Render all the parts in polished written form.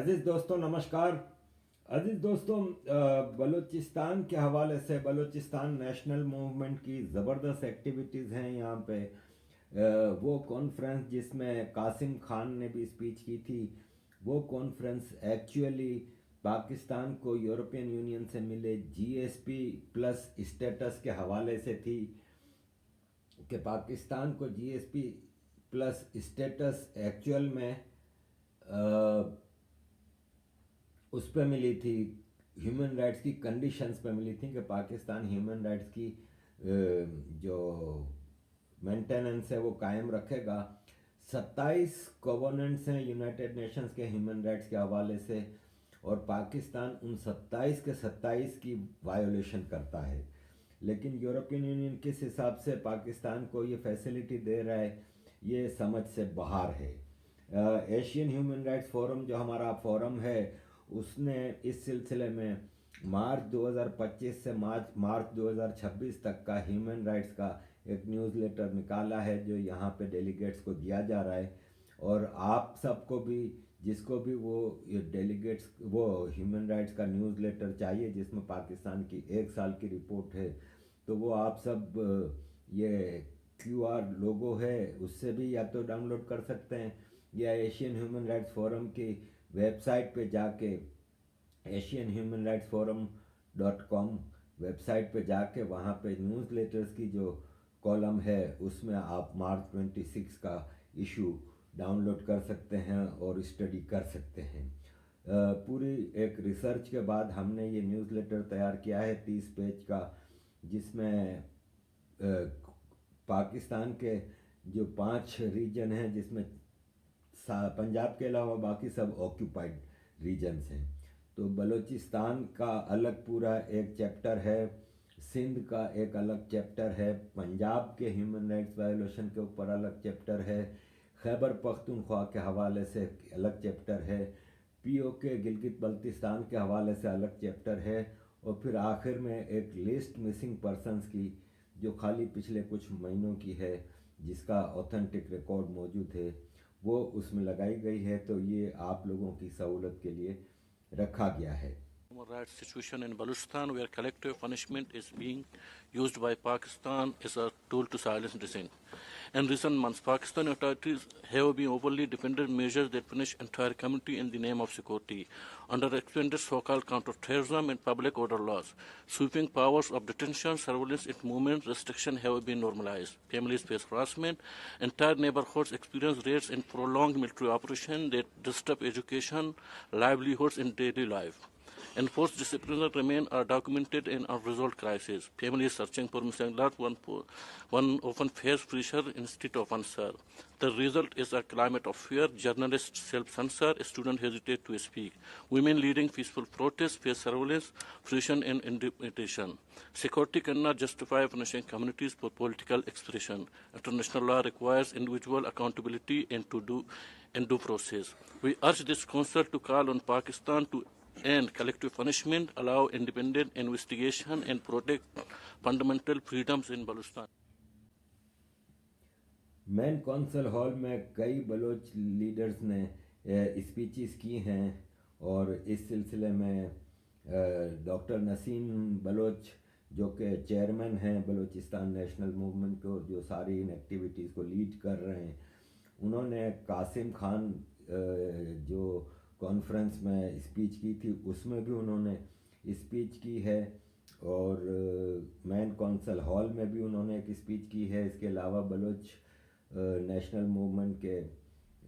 अजीज दोस्तों नमस्कार। अजीज दोस्तों, बलूचिस्तान के हवाले से बलूचिस्तान नेशनल मूवमेंट की ज़बरदस्त एक्टिविटीज़ हैं यहाँ पे। वो कॉन्फ्रेंस जिसमें कासिम खान ने भी स्पीच की थी, वो कॉन्फ्रेंस एक्चुअली पाकिस्तान को यूरोपियन यूनियन से मिले जीएसपी प्लस स्टेटस के हवाले से थी कि पाकिस्तान को जीएसपी प्लस स्टेटस एक्चुअल में उस पर मिली थी, ह्यूमन राइट्स की कंडीशंस पे मिली थी कि पाकिस्तान ह्यूमन राइट्स की जो मेंटेनेंस है वो कायम रखेगा। 27 कोवेनेंट्स हैं यूनाइटेड नेशंस के ह्यूमन राइट्स के हवाले से, और पाकिस्तान उन 27 के 27 की वायोलेशन करता है। लेकिन यूरोपियन यूनियन किस हिसाब से पाकिस्तान को ये फैसिलिटी दे रहा है, ये समझ से बाहर है। एशियन ह्यूमन राइट्स फोरम जो हमारा फोरम है, उसने इस सिलसिले में मार्च 2025 से मार्च 2026 तक का ह्यूमन राइट्स का एक न्यूज़लेटर निकाला है, जो यहाँ पे डेलीगेट्स को दिया जा रहा है। और आप सबको भी, जिसको भी वो डेलीगेट्स वो ह्यूमन राइट्स का न्यूज़लेटर चाहिए जिसमें पाकिस्तान की 1 साल की रिपोर्ट है, तो वो आप सब ये QR लोगो है उससे भी या तो डाउनलोड कर सकते हैं, या एशियन ह्यूमन राइट्स फोरम की वेबसाइट पे जाके asianhumanrightsforum.com वेबसाइट पे जाके वहाँ पे न्यूज़लेटर्स की जो कॉलम है उसमें आप मार्च 26 का इशू डाउनलोड कर सकते हैं और स्टडी कर सकते हैं। पूरी एक रिसर्च के बाद हमने ये न्यूज़लेटर तैयार किया है 30 पेज का, जिसमें पाकिस्तान के जो 5 रीजन हैं, जिसमें पंजाब के अलावा बाकी सब ऑक्यूपाइड रीजन्स हैं। तो बलूचिस्तान का अलग पूरा एक चैप्टर है, सिंध का एक अलग चैप्टर है, पंजाब के ह्यूमन राइट्स वायोलेशन के ऊपर अलग चैप्टर है, खैबर पख्तूनख्वा के हवाले से अलग चैप्टर है, POK गिलगित बल्तिस्तान के हवाले से अलग चैप्टर है, और फिर आखिर में एक लिस्ट मिसिंग पर्सनस की जो खाली पिछले कुछ महीनों की है, जिसका ऑथेंटिक रिकॉर्ड मौजूद है, वो उसमें लगाई गई है। तो ये आप लोगों की सहूलत के लिए रखा गया है। Human rights situation in Balochistan, where collective punishment is being used by Pakistan as a tool to silence dissent. In recent months, Pakistani authorities have been openly defended measures that punish entire community in the name of security, under expanded so-called counter-terrorism and public order laws. Sweeping powers of detention, surveillance, and movement restriction have been normalized. Families face harassment, entire neighborhoods experience raids and prolonged military operations that disturb education, livelihoods, and daily life. Enforced disciplinary remain are documented in unresolved crises. Families searching for missing loved one often face pressure instead of answer. The result is a climate of fear. Journalists self-censor, students hesitate to speak. Women leading peaceful protests face surveillance, pressure, and intimidation. Security cannot justify punishing communities for political expression. International law requires individual accountability and due process. We urge this council to call on Pakistan to end collective punishment, allow independent investigation, and protect fundamental freedoms in Balochistan. Main council hall में कई Bloch leaders ने speeches की हैं, और इस सिलसिले में doctor Naseem Bloch जो कि चेयरमैन हैं बलूचिस्तान नेशनल मूवमेंट को, जो सारी इन एक्टिविटीज़ को लीड कर रहे हैं, उन्होंने कासिम खान जो कॉन्फ्रेंस में स्पीच की थी उसमें भी उन्होंने स्पीच की है, और मेन कौंसिल हॉल में भी उन्होंने एक स्पीच की है। इसके अलावा बलोच नेशनल मूवमेंट के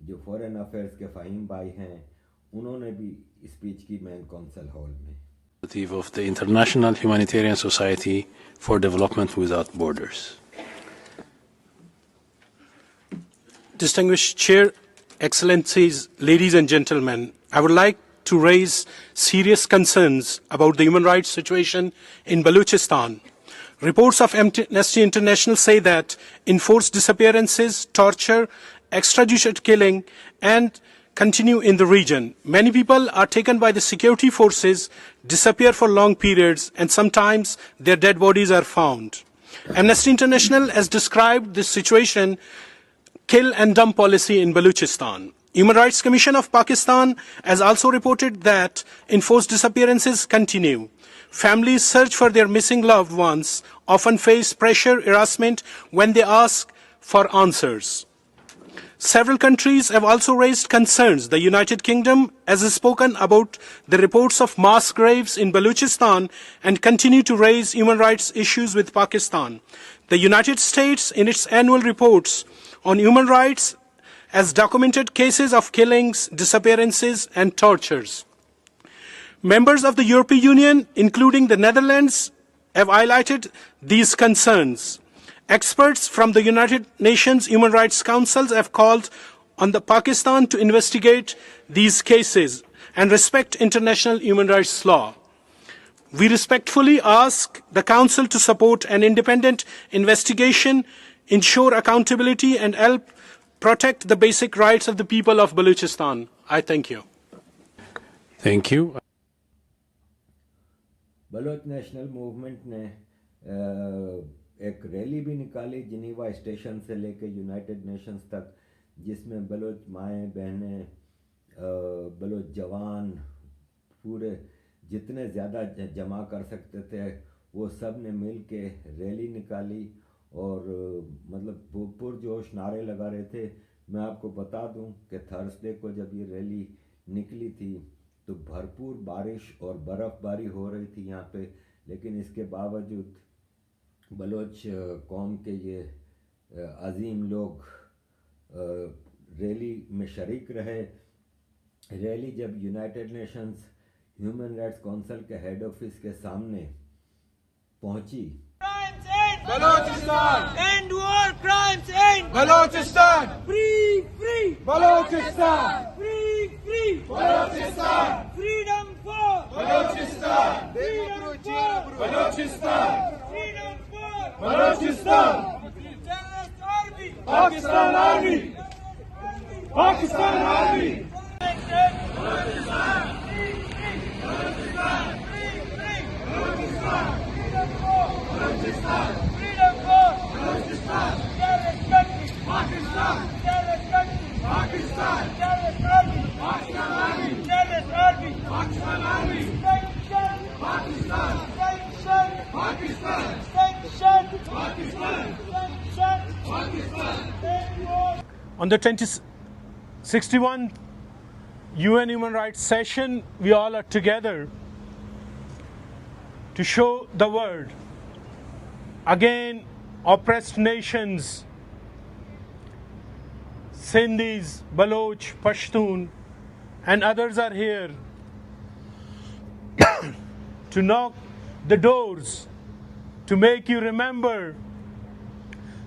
जो फॉरेन अफेयर्स के फ़हीम भाई हैं, उन्होंने भी स्पीच की मेन कौंसिल हॉल में। Of the International Humanitarian Society for Development Without Borders. Distinguished Chair, Excellencies, ladies and gentlemen, I would like to raise serious concerns about the human rights situation in Balochistan. Reports of Amnesty International say that enforced disappearances, torture, extrajudicial killing, and continue in the region. Many people are taken by the security forces, disappear for long periods, and sometimes their dead bodies are found. Amnesty International has described this situation kill and dump policy in Balochistan. Human Rights Commission of Pakistan has also reported that enforced disappearances continue. Families search for their missing loved ones, often face pressure, harassment when they ask for answers. Several countries have also raised concerns. The United Kingdom has spoken about the reports of mass graves in Balochistan and continue to raise human rights issues with Pakistan. The United States, in its annual reports on human rights, has documented cases of killings, disappearances, and tortures. Members of the European Union, including the Netherlands, have highlighted these concerns. Experts from the United Nations Human Rights Councils have called on the Pakistan to investigate these cases and respect international human rights law. We respectfully ask the Council to support an independent investigation, ensure accountability, and help protect the basic rights of the people of Balochistan. I thank you. Thank you. Baloch National Movement ने एक rally भी निकाली Geneva station से लेके United Nations तक, जिसमें Bloch माएँ बहनें, Bloch जवान, पूरे जितने ज़्यादा जमा कर सकते थे वो सब ने मिल के रैली निकाली और मतलब पुरजोश नारे लगा रहे थे। मैं आपको बता दूं कि थर्सडे को जब ये रैली निकली थी तो भरपूर बारिश और बर्फ़बारी हो रही थी यहाँ पे, लेकिन इसके बावजूद बलोच कौम के ये अजीम लोग रैली में शरीक रहे। रैली जब United Nations human Rights council के हेड ऑफिस के सामने पहुंची, Balochistan! End war crimes! End! Balochistan! Free! Free! Balochistan! Free! Free! Balochistan! Freedom for! Balochistan! Freedom for! Balochistan! Freedom for! Balochistan! Terrorist army! Pakistan Army! Pakistan Army! Balochistan! Free! Free! Balochistan! Free! Free! Balochistan! Freedom for! Balochistan! Freedom for! Balochistan! Terrorist country! Pakistan! Terrorist country! Pakistan! Terrorist army! Pakistan Army! Terrorist army! Pakistan Army! Sanction! Pakistan! Sanction! Pakistan! Sanction! Pakistan! Sanction! Pakistan! On the 61st UN Human Rights Session, we all are together to show the world. Again, oppressed nations, Sindhis, Baloch, Pashtun, and others are here to knock the doors, to make you remember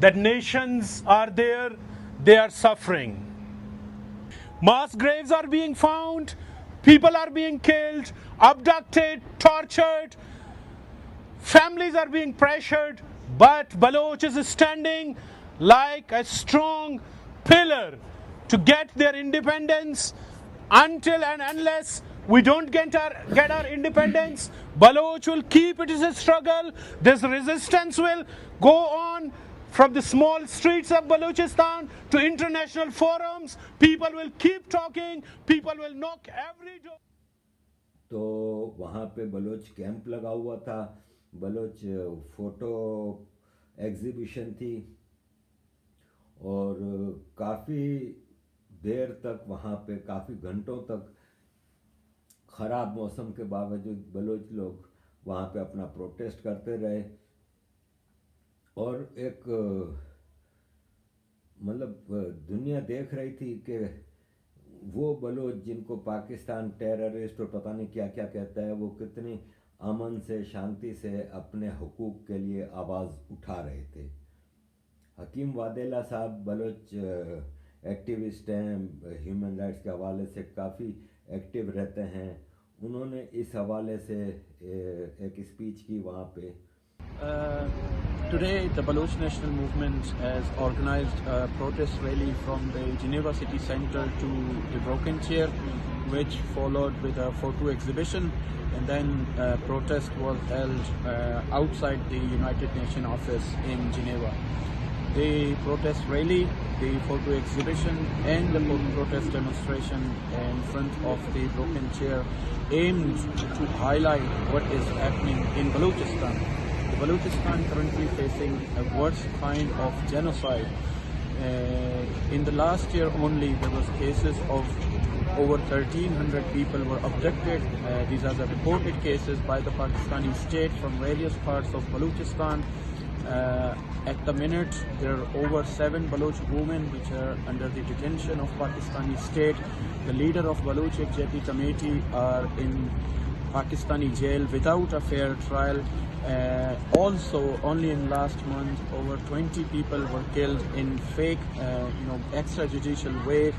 that nations are there, they are suffering. Mass graves are being found, people are being killed, abducted, tortured, families are being pressured, but Baloch is standing like a strong pillar to get their independence. Until and unless we don't get our independence, Baloch will keep it as a struggle. This resistance will go on from the small streets of Balochistan to international forums. People will keep talking, people will knock every door. तो वहाँ पे Bloch camp लगा हुआ था, Bloch photo exhibition थी और काफ़ी देर तक वहाँ पे, काफ़ी घंटों तक ख़राब मौसम के बावजूद बलोच लोग वहाँ पे अपना प्रोटेस्ट करते रहे। और एक मतलब दुनिया देख रही थी कि वो बलोच जिनको पाकिस्तान टेररिस्ट और पता नहीं क्या क्या कहता है, वो कितनी अमन से, शांति से अपने हुकूक के लिए आवाज़ उठा रहे थे। हकीम वादेला साहब बलोच एक्टिविस्ट हैं, ह्यूमन राइट्स के हवाले से काफ़ी एक्टिव रहते हैं। उन्होंने इस हवाले से एक स्पीच की वहाँ पे। Today, the Baloch National Movement has organized a protest rally from the Geneva city center to the Broken Chair, which followed with a photo exhibition, and then a protest was held outside the United Nations office in Geneva. The protest rally the photo exhibition and the protest demonstration in front of the broken chair aimed to highlight what is happening in Balochistan. The Balochistan currently facing a worst kind of genocide. In the last year only, there was cases of over 1,300 people were abducted. These are the reported cases by the Pakistani state from various parts of Balochistan. At the minute, there are over 7 Baloch women which are under the detention of Pakistani state. The leader of Baloch JP committee are in Pakistani jail without a fair trial. Also, only in last month, over 20 people were killed in fake, extrajudicial way,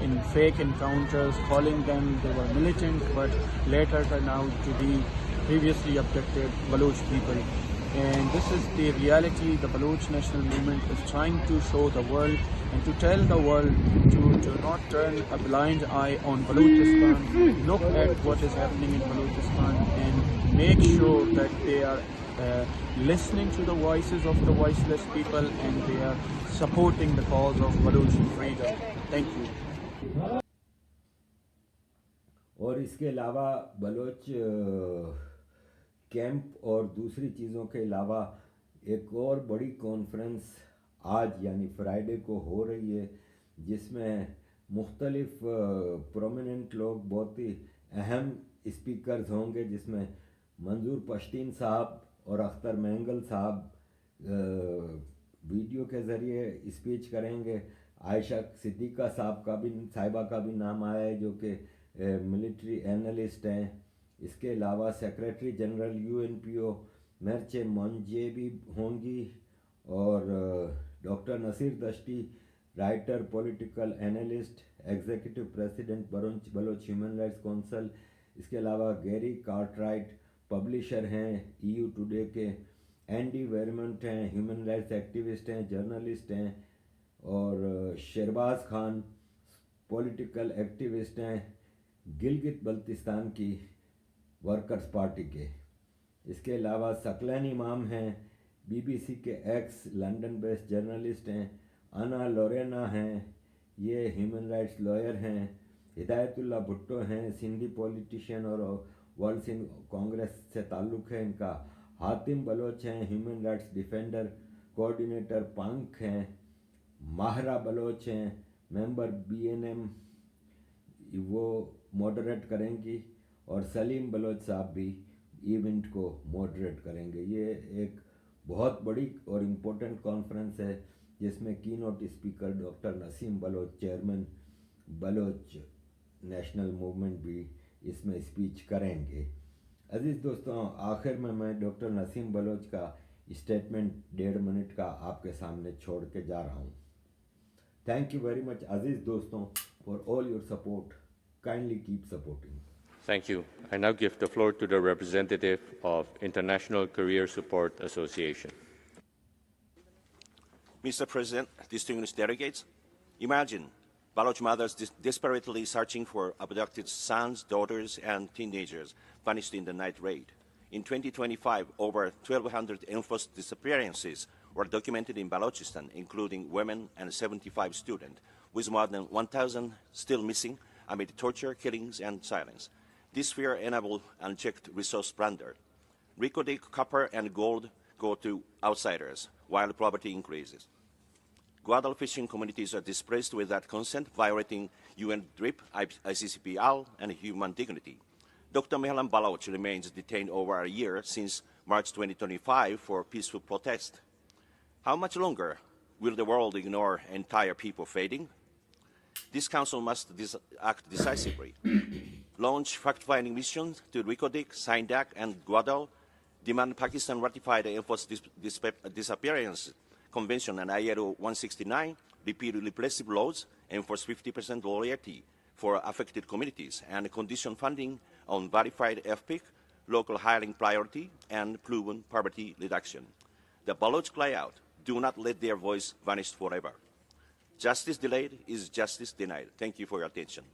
in fake encounters, calling them they were militant, but later turned out to be previously abducted Baloch people. And this is the reality the Baloch National Movement is trying to show the world and to tell the world to not turn a blind eye on Balochistan, look at what is happening in Balochistan and make sure that they are listening to the voices of the voiceless people and they are supporting the cause of Baloch freedom. Thank you. और इसके अलावा Bloch camp और दूसरी चीज़ों के अलावा एक और बड़ी कॉन्फ्रेंस आज यानी फ्राइडे को हो रही है, जिसमें मुख्तलिफ प्रोमिनेंट लोग, बहुत ही अहम स्पीकर्स होंगे, जिसमें मंजूर पश्तीन साहब और अख्तर मैंगल साहब वीडियो के ज़रिए स्पीच करेंगे। आयशा सिद्दीक़ा साहिबा का भी नाम आया है, जो कि मिलिट्री एनालिस्ट हैं। इसके अलावा सेक्रेटरी जनरल UNPO मर्चे मंजे भी होंगी और doctor Naseer Dashti, writer, political analyst, executive president Baloch Human Rights Council. इसके अलावा गैरी कार्टराइट पब्लिशर हैं EU टुडे के, एंडी वेरमंट हैं, ह्यूमन राइट्स एक्टिविस्ट हैं, जर्नलिस्ट हैं, और शहबाज खान पॉलिटिकल एक्टिविस्ट हैं गिलगित बल्तिस्तान की वर्कर्स पार्टी के। इसके अलावा सकलैन इमाम हैं, BBC के एक्स लंदन बेस्ड जर्नलिस्ट हैं, अना लोरेना हैं, ये ह्यूमन राइट्स लॉयर हैं, हिदायतुल्लाह भुट्टो हैं, सिंधी पॉलिटिशियन और वर्ल्ड सिंध कांग्रेस से ताल्लुक़ है इनका, हातिम बलोच हैं, ह्यूमन राइट्स डिफेंडर कोऑर्डिनेटर पंख हैं, माहरा बलोच हैं, मेंबर BNM, वो मॉडरेट करेंगी, और सलीम बलोच साहब भी इवेंट को मॉडरेट करेंगे। ये एक बहुत बड़ी और इम्पोर्टेंट कॉन्फ्रेंस है, जिसमें keynote speaker doctor Naseem Baloch, chairman Baloch National Movement, भी इसमें स्पीच करेंगे। अजीज़ दोस्तों, आखिर में मैं डॉक्टर नसीम बलोच का स्टेटमेंट 1.5 मिनट का आपके सामने छोड़ के जा रहा हूँ। थैंक यू वेरी मच अजीज़ दोस्तों for all your support. Kindly keep supporting. Thank you. I now give the floor to the representative of International Career Support Association. Mr. President, distinguished delegates, imagine Baloch mothers desperately searching for abducted sons, daughters, and teenagers vanished in the night raid. In 2025, over 1,200 enforced disappearances were documented in Balochistan, including women and 75 students, with more than 1,000 still missing amid torture, killings, and silence. This fear enabled unchecked resource plunder. Ricodic, copper, and gold go to outsiders, while poverty increases. Guadal fishing communities are displaced without consent, violating UN DRIP, ICCPR, and human dignity. Dr. Mehlan Baloch remains detained over a year since March 2025 for peaceful protest. How much longer will the world ignore entire people fading? This council must act decisively. Launch fact-finding missions to Ricodic, Sindak, and Guadal, demand Pakistan ratify the Enforced Disappearance Convention and ILO 169, repeal repressive laws, enforce 50% loyalty for affected communities, and condition funding on verified FPIC, local hiring priority, and proven poverty reduction. The Baloch cry out, do not let their voice vanish forever. Justice delayed is justice denied. Thank you for your attention.